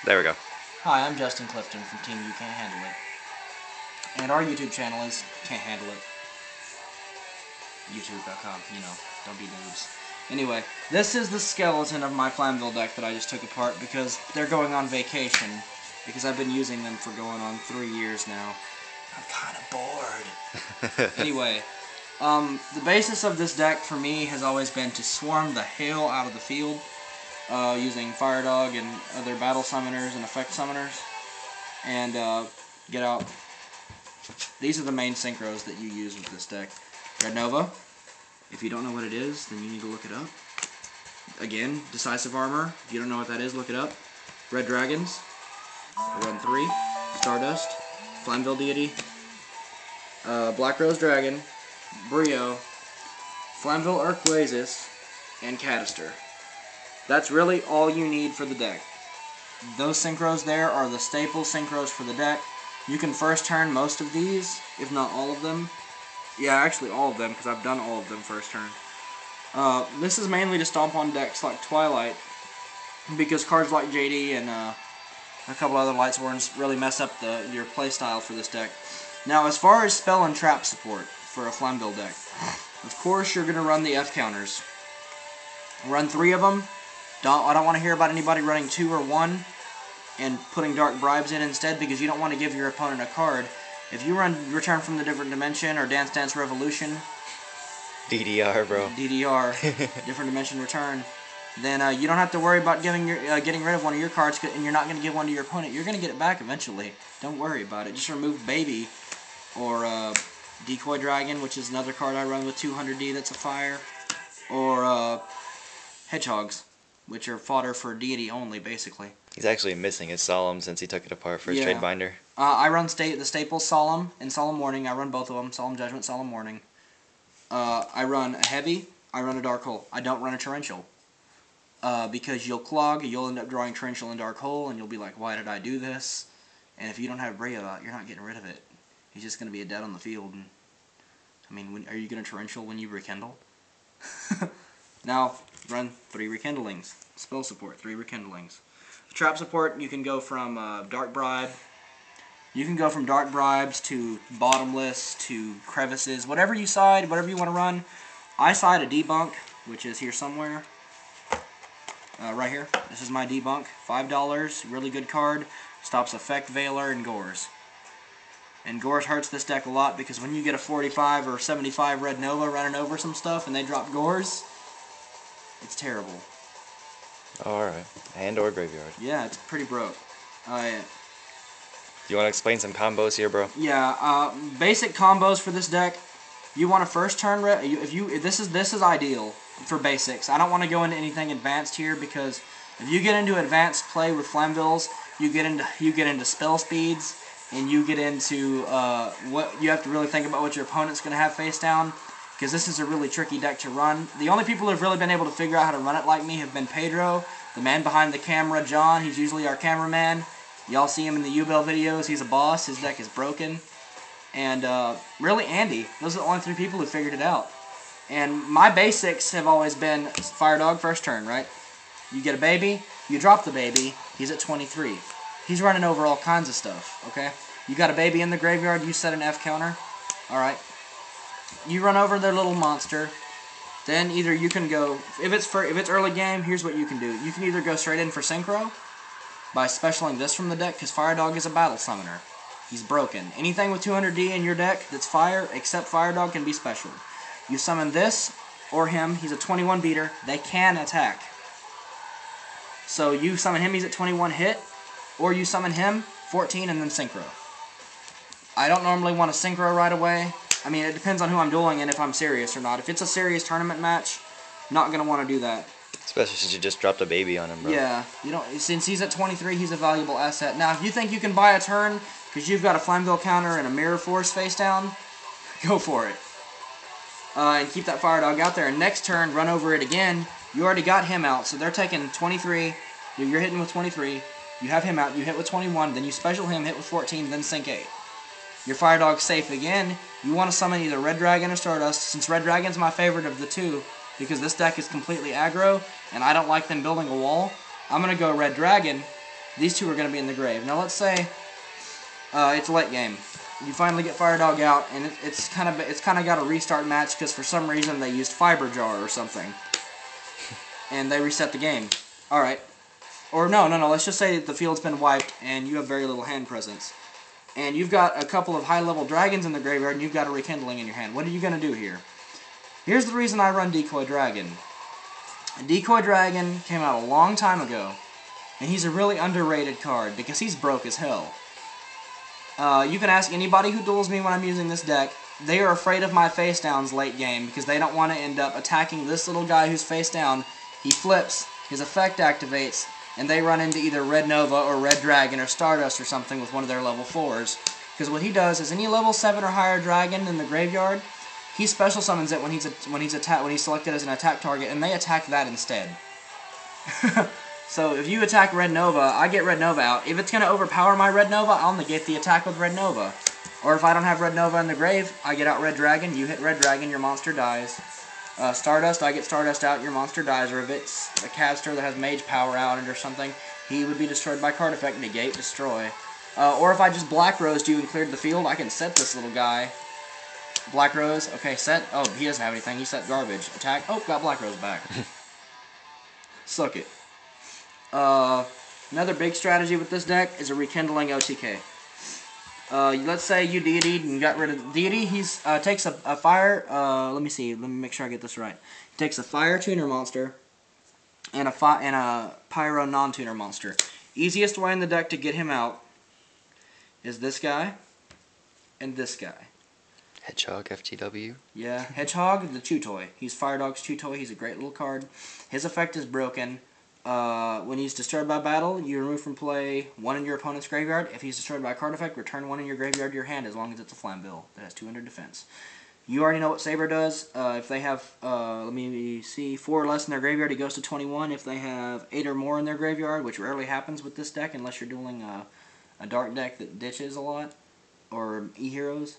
There we go. Hi, I'm Justin Clifton from Team You Can't Handle It. And our YouTube channel is Can't Handle It. YouTube.com, you know, don't be noobs. Anyway, this is the skeleton of my Flamvell deck that I just took apart because they're going on vacation. Because I've been using them for going on 3 years now. I'm kind of bored. Anyway, the basis of this deck for me has always been to swarm the hell out of the field. Using Fire Dog and other battle summoners and effect summoners, and get out. These are the main synchros that you use with this deck. Red Nova. If you don't know what it is, then you need to look it up. Again, Decisive Armor. If you don't know what that is, look it up. Red Dragons. Run 3. Stardust. Flamvell Deity. Black Rose Dragon. Brio. Flamvell Urquazes. And Cadister. That's really all you need for the deck. Those synchros there are the staple synchros for the deck. You can first turn most of these, if not all of them. Yeah, actually all of them, because I've done all of them first turn. This is mainly to stomp on decks like Twilight, because cards like JD and a couple other Lightsworns really mess up your playstyle for this deck. Now, as far as spell and trap support for a Flamvell deck, of course you're going to run the F counters. Run 3 of them. I don't want to hear about anybody running 2 or 1 and putting Dark Bribes in instead, because you don't want to give your opponent a card. If you run Return from the Different Dimension or Dance Dance Revolution, DDR, bro. DDR, Different Dimension Return, then you don't have to worry about getting rid of one of your cards, and you're not going to give one to your opponent. You're going to get it back eventually. Don't worry about it. Just remove Baby or Decoy Dragon, which is another card I run with 200D that's a fire, or Hedgehogs, which are fodder for deity only, basically. He's actually missing his Solemn since he took it apart for his trade binder. I run the staples Solemn and Solemn Warning. I run both of them, Solemn Judgment, Solemn Warning. I run a Heavy, I run a Dark Hole. I don't run a Torrential. Because you'll clog, you'll end up drawing Torrential and Dark Hole, and you'll be like, why did I do this? And if you don't have Brio out, you're not getting rid of it. He's just going to be a dead on the field. And, I mean, are you going to Torrential when you rekindle? Now, run 3 Rekindlings. Spell support, 3 Rekindlings. Trap support, you can go from Dark Bribe. You can go from Dark Bribes to Bottomless to Crevices. Whatever you side, whatever you want to run. I side a Debunk, which is here somewhere. Right here. This is my Debunk. $5. Really good card. Stops Effect, Veiler, and Gores. And Gores hurts this deck a lot because when you get a 45 or 75 Red Nova running over some stuff and they drop Gores, it's terrible. Alright. And or Graveyard. Yeah, it's pretty broke. You want to explain some combos here, bro? Yeah, basic combos for this deck. You want to first turn this is ideal for basics. I don't want to go into anything advanced here because if you get into advanced play with Flamvells, you get into spell speeds, and you get into what you have to really think about what your opponent's going to have face down, because this is a really tricky deck to run. The only people who have really been able to figure out how to run it like me have been Pedro, the man behind the camera, John. He's usually our cameraman. Y'all see him in the U-Bell videos. He's a boss. His deck is broken. And really Andy. Those are the only 3 people who figured it out. And my basics have always been Fire Dog first turn, right? You get a baby, you drop the baby, he's at 23. He's running over all kinds of stuff, okay? You got a baby in the graveyard, you set an F counter. Alright. You run over their little monster. Then either you can go, if it's early game, here's what you can do. You can either go straight in for Synchro by specialing this from the deck, because Fire Dog is a battle summoner. He's broken. Anything with 200D in your deck that's fire, except Fire Dog, can be special. You summon this or him, he's a 21 beater, they can attack. So you summon him, he's at 21 hit, or you summon him, 14, and then Synchro. I don't normally want to Synchro right away. I mean, it depends on who I'm dueling and if I'm serious or not. If it's a serious tournament match, not going to want to do that. Especially since you just dropped a baby on him, bro. Yeah, since he's at 23, he's a valuable asset. Now, if you think you can buy a turn because you've got a Flamvell counter and a Mirror Force face down, go for it. And keep that Fire Dog out there. And next turn, run over it again. You already got him out, so they're taking 23. You're hitting with 23. You have him out. You hit with 21. Then you special him, hit with 14, then sink 8. Your Fire Dog's safe again. You want to summon either Red Dragon or Stardust. Since Red Dragon's my favorite of the 2, because this deck is completely aggro, and I don't like them building a wall, I'm going to go Red Dragon, These two are going to be in the grave. Now let's say it's late game. You finally get Fire Dog out, and it's kind of got a restart match because for some reason they used Fiber Jar or something, and they reset the game. All right, or no. Let's just say the field's been wiped and you have very little hand presence, and you've got a couple of high-level dragons in the graveyard, and you've got a Rekindling in your hand. What are you gonna do here? Here's the reason I run Decoy Dragon. Decoy Dragon came out a long time ago, and he's a really underrated card because he's broke as hell. You can ask anybody who duels me when I'm using this deck. They are afraid of my face downs late game because they don't want to end up attacking this little guy who's face down. He flips, his effect activates, and they run into either Red Nova or Red Dragon or Stardust or something with one of their level 4s. Because what he does is any level 7 or higher dragon in the graveyard, he special summons it when he's selected as an attack target, and they attack that instead. So if you attack Red Nova, I get Red Nova out. If it's going to overpower my Red Nova, I'll negate the attack with Red Nova. Or if I don't have Red Nova in the grave, I get out Red Dragon, you hit Red Dragon, your monster dies. Stardust, I get Stardust out, your monster dies. Or if it's a caster that has Mage Power out or something, he would be destroyed by card effect, negate, destroy. Or if I just Black Rosed you and cleared the field, I can set this little guy. Black Rose, okay, set. Oh, he doesn't have anything, he set garbage. Attack, oh, got Black Rose back. Suck it. Another big strategy with this deck is a Rekindling OTK. Let's say you deitied and got rid of deity. He's takes a fire. Let me make sure I get this right. He takes a fire tuner monster and a pyro non-tuner monster. Easiest way in the deck to get him out is this guy and this guy. Hedgehog FTW. Yeah, Hedgehog, the Chew Toy. He's Fire Dog's Chew Toy. He's a great little card. His effect is broken. When he's destroyed by battle, you remove from play 1 in your opponent's graveyard. If he's destroyed by a card effect, return 1 in your graveyard to your hand as long as it's a Flamvell that has 200 defense. You already know what Saber does. If they have, 4 or less in their graveyard, he goes to 21. If they have 8 or more in their graveyard, which rarely happens with this deck unless you're dueling a dark deck that ditches a lot, or E-Heroes,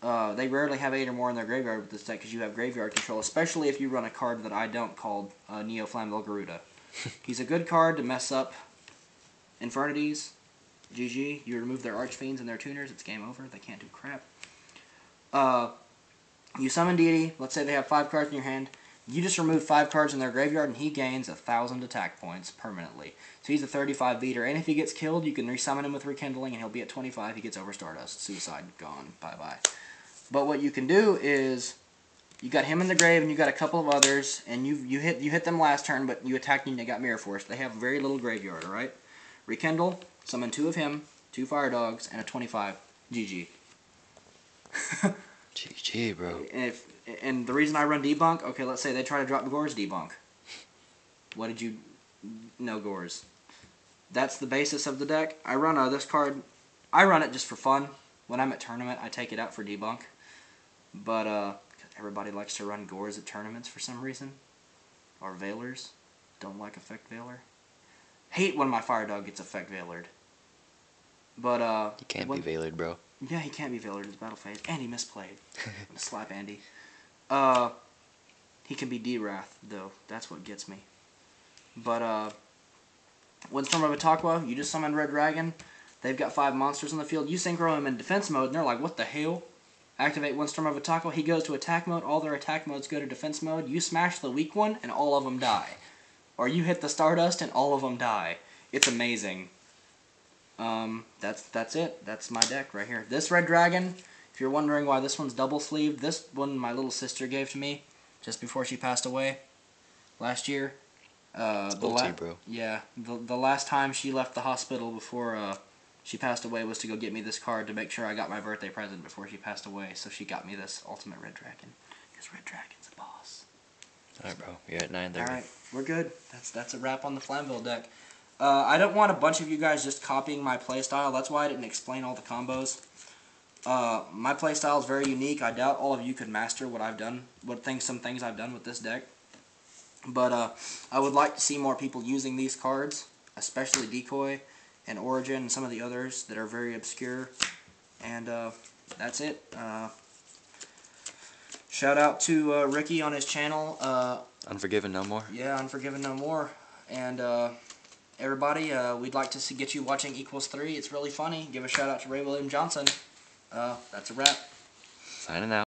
they rarely have 8 or more in their graveyard with this deck because you have graveyard control, especially if you run a card that I don't called Neo Flamvell Garuda. He's a good card to mess up Infernities. GG. You remove their Archfiends and their tuners, it's game over. They can't do crap. You summon deity. Let's say they have 5 cards in your hand. You just remove 5 cards in their graveyard, and he gains 1,000 attack points permanently. So he's a 35 beater, and if he gets killed, you can resummon him with Rekindling, and he'll be at 25. He gets over Stardust. Suicide. Gone. Bye-bye. But what you can do is, you got him in the grave, and you got a couple of others, and you hit them last turn, but you attacked and they got Mirror Force. They have very little graveyard, alright? Rekindle, summon 2 of him, 2 Fire Dogs, and a 25. GG. GG, bro. And the reason I run Debunk, okay, let's say they try to drop Gore's Debunk. What did you know, Gore's? That's the basis of the deck. I run this card. I run it just for fun. When I'm at tournament, I take it out for Debunk. But, everybody likes to run Gores at tournaments for some reason. Or Veilers. Don't like Effect Veiler. Hate when my Fire Dog gets Effect Veilered. But, he can't be Veilered, bro. Yeah, he can't be Veilered in his battle phase. And he misplayed. I'm gonna slap Andy. He can be D-Wrath, though. That's what gets me. But, Windstorm of Atakwa, you just summon Red Dragon. They've got 5 monsters on the field. You synchro him in defense mode, and they're like, what the hell? Activate Windstorm of Atakwa. He goes to attack mode. All their attack modes go to defense mode. You smash the weak one, and all of them die. Or you hit the Stardust, and all of them die. It's amazing. That's it. That's my deck right here. This Red Dragon, if you're wondering why this one's double sleeved, this one my little sister gave to me just before she passed away last year. Bro. Yeah, the last time she left the hospital before she passed away was to go get me this card to make sure I got my birthday present before she passed away. So she got me this Ultimate Red Dragon because Red Dragon's a boss. Alright, bro. You're at 9:30. Alright, we're good. That's a wrap on the Flamvell deck. I don't want a bunch of you guys just copying my playstyle. That's why I didn't explain all the combos. My playstyle is very unique. I doubt all of you could master what I've done, some things I've done with this deck. But I would like to see more people using these cards, especially Decoy and Origin and some of the others that are very obscure. And that's it. Shout out to Ricky on his channel. Unforgiven No More? Yeah, Unforgiven No More. And everybody, we'd like to get you watching Equals 3. It's really funny. Give a shout out to Ray William Johnson. That's a wrap. Signing out.